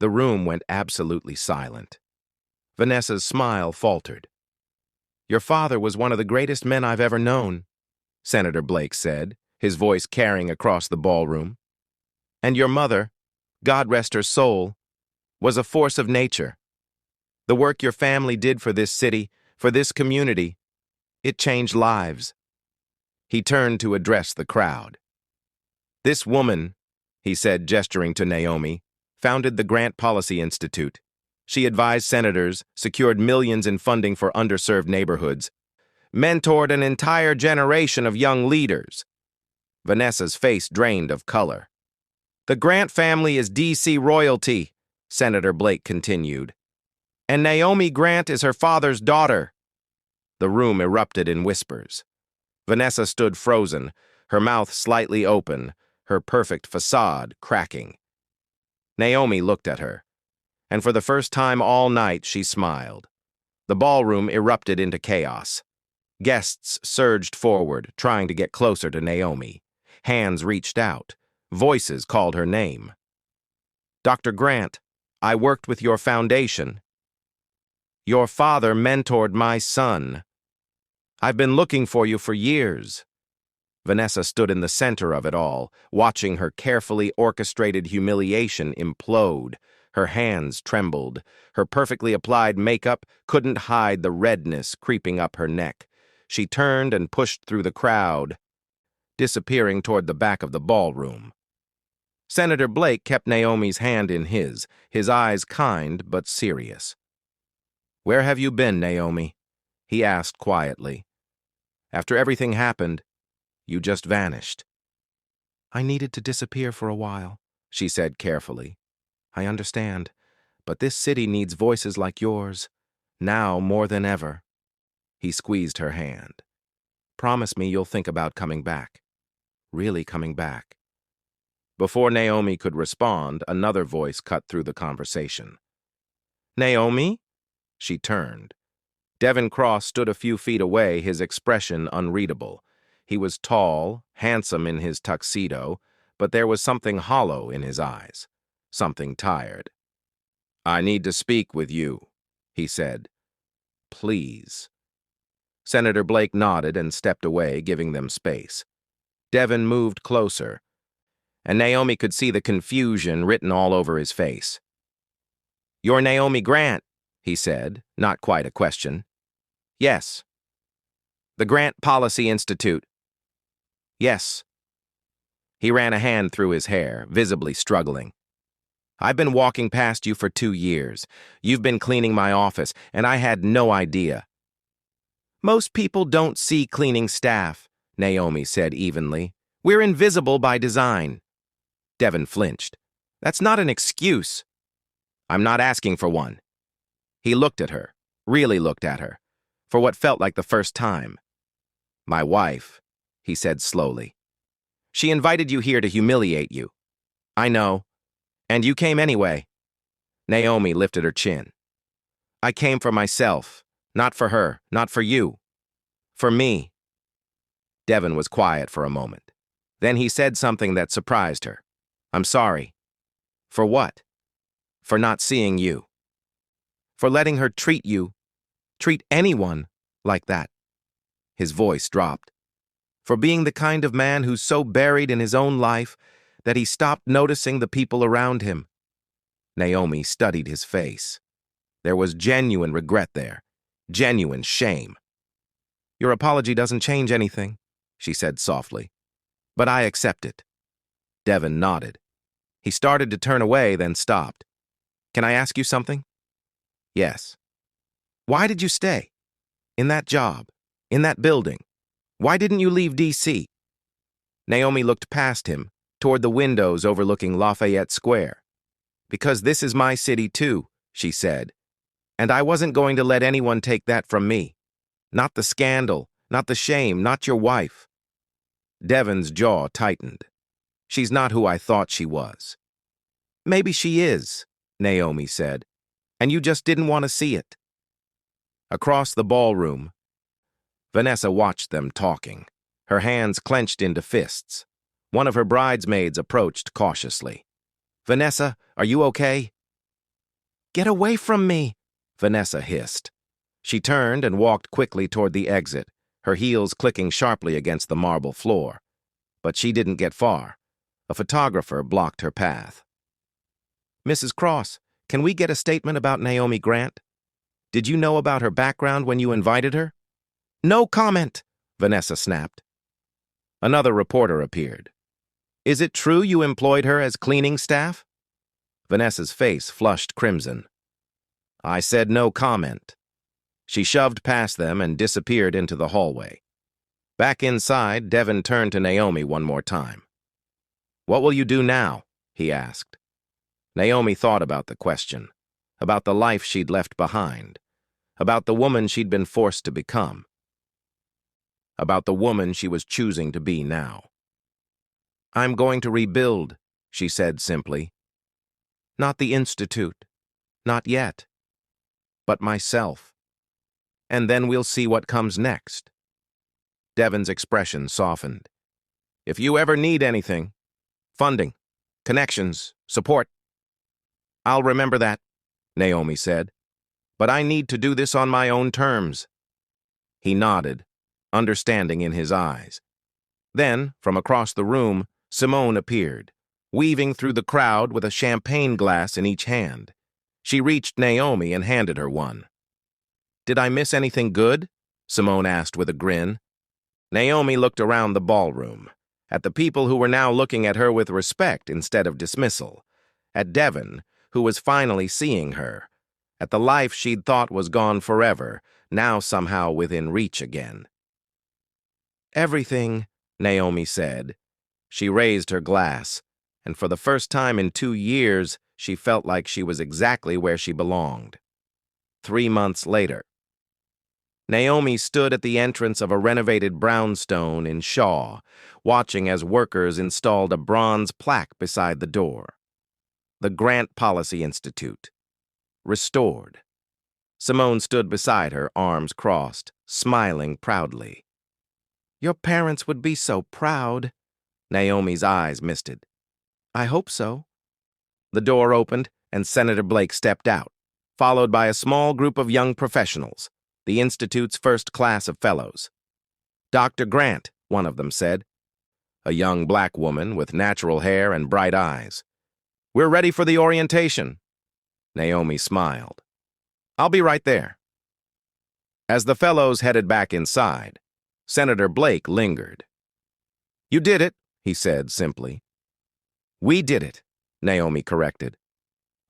The room went absolutely silent. Vanessa's smile faltered. Your father was one of the greatest men I've ever known, Senator Blake said, his voice carrying across the ballroom. And your mother, God rest her soul, was a force of nature. The work your family did for this city, for this community, it changed lives. He turned to address the crowd. This woman, he said, gesturing to Naomi, founded the Grant Policy Institute. She advised senators, secured millions in funding for underserved neighborhoods, mentored an entire generation of young leaders. Vanessa's face drained of color. The Grant family is D.C. royalty, Senator Blake continued. And Naomi Grant is her father's daughter. The room erupted in whispers. Vanessa stood frozen, her mouth slightly open, her perfect facade cracking. Naomi looked at her, and for the first time all night she smiled. The ballroom erupted into chaos. Guests surged forward, trying to get closer to Naomi. Hands reached out. Voices called her name. Dr. Grant, I worked with your foundation. Your father mentored my son. I've been looking for you for years. Vanessa stood in the center of it all, watching her carefully orchestrated humiliation implode. Her hands trembled. Her perfectly applied makeup couldn't hide the redness creeping up her neck. She turned and pushed through the crowd, disappearing toward the back of the ballroom. Senator Blake kept Naomi's hand in his eyes kind but serious. Where have you been, Naomi? He asked quietly. After everything happened, you just vanished. I needed to disappear for a while, she said carefully. I understand, but this city needs voices like yours, now more than ever. He squeezed her hand. Promise me you'll think about coming back. Really coming back. Before Naomi could respond, another voice cut through the conversation. Naomi? She turned. Devin Cross stood a few feet away, his expression unreadable. He was tall, handsome in his tuxedo, but there was something hollow in his eyes, something tired. "I need to speak with you," he said. "Please." Senator Blake nodded and stepped away, giving them space. Devin moved closer, and Naomi could see the confusion written all over his face. "You're Naomi Grant," he said, not quite a question. "Yes." "The Grant Policy Institute." "Yes." He ran a hand through his hair, visibly struggling. "I've been walking past you for 2 years. You've been cleaning my office, and I had no idea." "Most people don't see cleaning staff," Naomi said evenly. "We're invisible by design." Devin flinched. "That's not an excuse." "I'm not asking for one." He looked at her, really looked at her, for what felt like the first time. "My wife," he said slowly. "She invited you here to humiliate you." "I know. And you came anyway." Naomi lifted her chin. "I came for myself, not for her, not for you. For me." Devin was quiet for a moment. Then he said something that surprised her. "I'm sorry." "For what?" "For not seeing you. For letting her treat anyone, like that." His voice dropped. "For being the kind of man who's so buried in his own life that he stopped noticing the people around him." Naomi studied his face. There was genuine regret there, genuine shame. "Your apology doesn't change anything," she said softly. "But I accept it." Devin nodded. He started to turn away, then stopped. "Can I ask you something?" "Yes." "Why did you stay? In that job? In that building? Why didn't you leave D.C.? Naomi looked past him, toward the windows overlooking Lafayette Square. "Because this is my city too," she said. "And I wasn't going to let anyone take that from me. Not the scandal, not the shame, not your wife." Devin's jaw tightened. "She's not who I thought she was." "Maybe she is," Naomi said, "and you just didn't want to see it." Across the ballroom, Vanessa watched them talking, her hands clenched into fists. One of her bridesmaids approached cautiously. "Vanessa, are you okay?" "Get away from me," Vanessa hissed. She turned and walked quickly toward the exit, her heels clicking sharply against the marble floor. But she didn't get far. A photographer blocked her path. "Mrs. Cross, can we get a statement about Naomi Grant? Did you know about her background when you invited her?" "No comment," Vanessa snapped. Another reporter appeared. "Is it true you employed her as cleaning staff?" Vanessa's face flushed crimson. "I said no comment." She shoved past them and disappeared into the hallway. Back inside, Devin turned to Naomi one more time. "What will you do now?" he asked. Naomi thought about the question, about the life she'd left behind, about the woman she'd been forced to become, about the woman she was choosing to be now. "I'm going to rebuild," she said simply. "Not the Institute, not yet, but myself. And then we'll see what comes next." Devin's expression softened. "If you ever need anything, funding, connections, support—" "I'll remember that," Naomi said. "But I need to do this on my own terms." He nodded, understanding in his eyes. Then, from across the room, Simone appeared, weaving through the crowd with a champagne glass in each hand. She reached Naomi and handed her one. "Did I miss anything good?" Simone asked with a grin. Naomi looked around the ballroom, at the people who were now looking at her with respect instead of dismissal, at Devin, who was finally seeing her, at the life she'd thought was gone forever, now somehow within reach again. "Everything," Naomi said. She raised her glass, and for the first time in 2 years, she felt like she was exactly where she belonged. 3 months later. Naomi stood at the entrance of a renovated brownstone in Shaw, watching as workers installed a bronze plaque beside the door. The Grant Policy Institute. Restored. Simone stood beside her, arms crossed, smiling proudly. "Your parents would be so proud." Naomi's eyes misted. "I hope so." The door opened, and Senator Blake stepped out, followed by a small group of young professionals, the Institute's first class of fellows. "Dr. Grant," one of them said, a young black woman with natural hair and bright eyes. "We're ready for the orientation." Naomi smiled. "I'll be right there." As the fellows headed back inside, Senator Blake lingered. "You did it," he said simply. "We did it," Naomi corrected.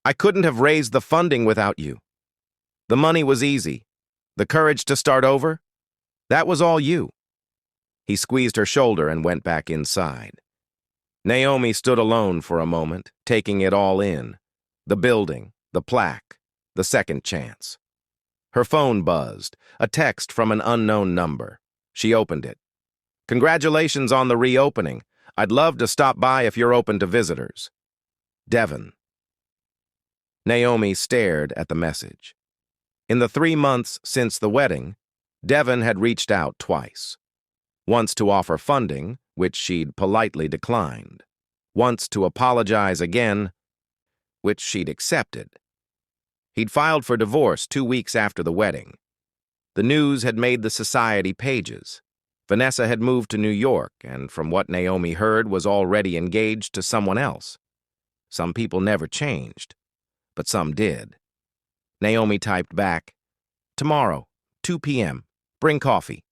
"I couldn't have raised the funding without you. The money was easy. The courage to start over, that was all you." He squeezed her shoulder and went back inside. Naomi stood alone for a moment, taking it all in. The building, the plaque, the second chance. Her phone buzzed, a text from an unknown number. She opened it. "Congratulations on the reopening. I'd love to stop by if you're open to visitors. Devon." Naomi stared at the message. In the 3 months since the wedding, Devon had reached out twice. Once to offer funding, which she'd politely declined. Once to apologize again, which she'd accepted. He'd filed for divorce 2 weeks after the wedding. The news had made the society pages. Vanessa had moved to New York and, from what Naomi heard, was already engaged to someone else. Some people never changed, but some did. Naomi typed back, "Tomorrow, 2 p.m., bring coffee."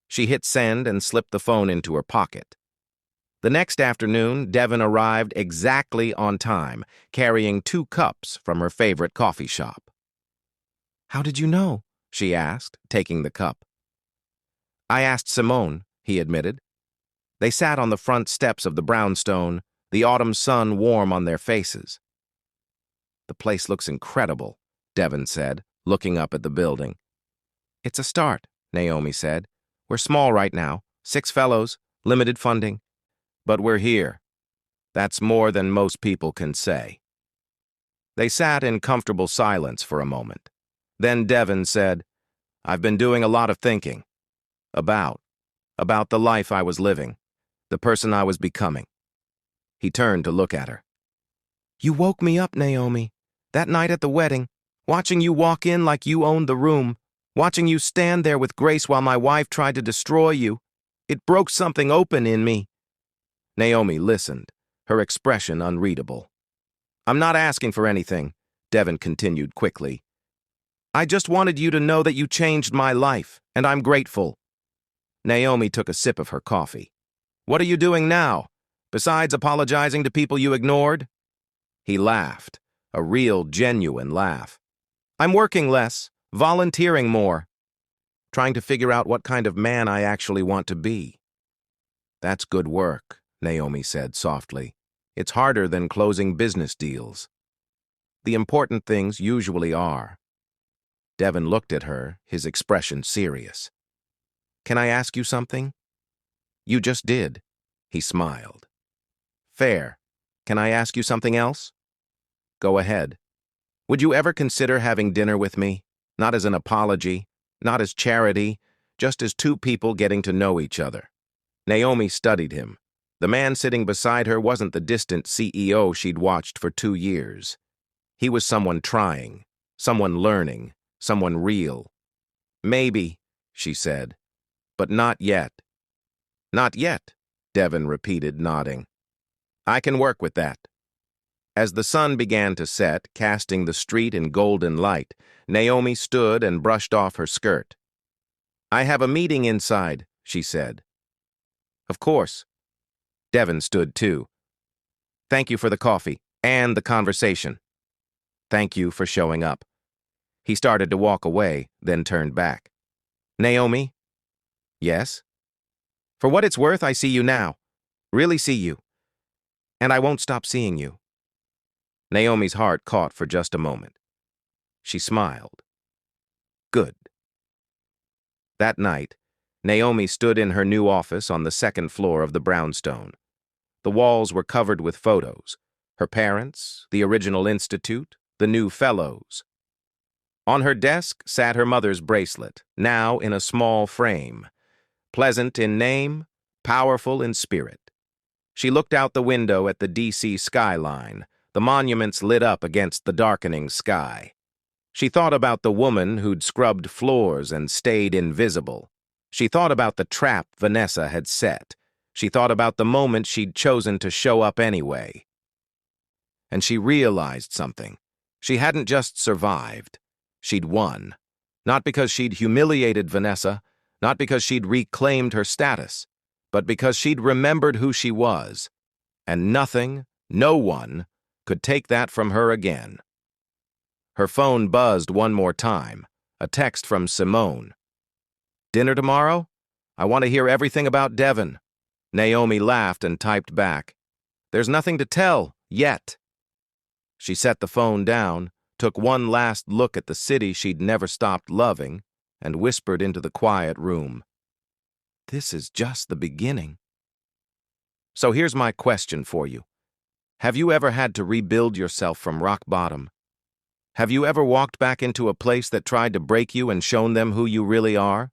She hit send and slipped the phone into her pocket. The next afternoon, Devon arrived exactly on time, carrying 2 cups from her favorite coffee shop. "How did you know?" she asked, taking the cup. "I asked Simone," he admitted. They sat on the front steps of the brownstone, the autumn sun warm on their faces. "The place looks incredible," Devon said, looking up at the building. "It's a start," Naomi said. "We're small right now, 6 fellows, limited funding. But we're here. That's more than most people can say." They sat in comfortable silence for a moment. Then Devon said, "I've been doing a lot of thinking. About the life I was living, the person I was becoming." He turned to look at her. "You woke me up, Naomi. That night at the wedding, watching you walk in like you owned the room, watching you stand there with grace while my wife tried to destroy you. It broke something open in me." Naomi listened, her expression unreadable. "I'm not asking for anything," Devon continued quickly. "I just wanted you to know that you changed my life, and I'm grateful." Naomi took a sip of her coffee. "What are you doing now, besides apologizing to people you ignored?" He laughed, a real, genuine laugh. "I'm working less, volunteering more, trying to figure out what kind of man I actually want to be." "That's good work," Naomi said softly. "It's harder than closing business deals." "The important things usually are." Devon looked at her, his expression serious. "Can I ask you something?" "You just did." He smiled. "Fair. Can I ask you something else?" "Go ahead." "Would you ever consider having dinner with me? Not as an apology, not as charity, just as 2 people getting to know each other." Naomi studied him. The man sitting beside her wasn't the distant CEO she'd watched for 2 years. He was someone trying, someone learning, someone real. "Maybe," she said, "but not yet." "Not yet," Devon repeated, nodding. "I can work with that." As the sun began to set, casting the street in golden light, Naomi stood and brushed off her skirt. "I have a meeting inside," she said. "Of course." Devon stood too. "Thank you for the coffee and the conversation." "Thank you for showing up." He started to walk away, then turned back. "Naomi?" "Yes?" "For what it's worth, I see you now. Really see you. And I won't stop seeing you." Naomi's heart caught for just a moment. She smiled. Good. That night, Naomi stood in her new office on the 2nd floor of the brownstone. The walls were covered with photos. Her parents, the original institute, the new fellows. On her desk sat her mother's bracelet, now in a small frame. Pleasant in name, powerful in spirit. She looked out the window at the D.C. skyline, the monuments lit up against the darkening sky. She thought about the woman who'd scrubbed floors and stayed invisible. She thought about the trap Vanessa had set. She thought about the moment she'd chosen to show up anyway. And she realized something. She hadn't just survived. She'd won. Not because she'd humiliated Vanessa, not because she'd reclaimed her status, but because she'd remembered who she was. And nothing, no one, could take that from her again. Her phone buzzed one more time, a text from Simone. "Dinner tomorrow? I want to hear everything about Devon." Naomi laughed and typed back, "There's nothing to tell, yet." She set the phone down, took one last look at the city she'd never stopped loving, and whispered into the quiet room, "This is just the beginning." So here's my question for you. Have you ever had to rebuild yourself from rock bottom? Have you ever walked back into a place that tried to break you and shown them who you really are?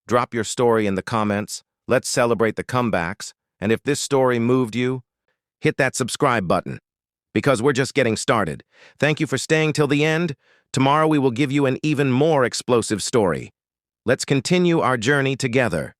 Drop your story in the comments. Let's celebrate the comebacks. And if this story moved you, hit that subscribe button, because we're just getting started. Thank you for staying till the end. Tomorrow we will give you an even more explosive story. Let's continue our journey together.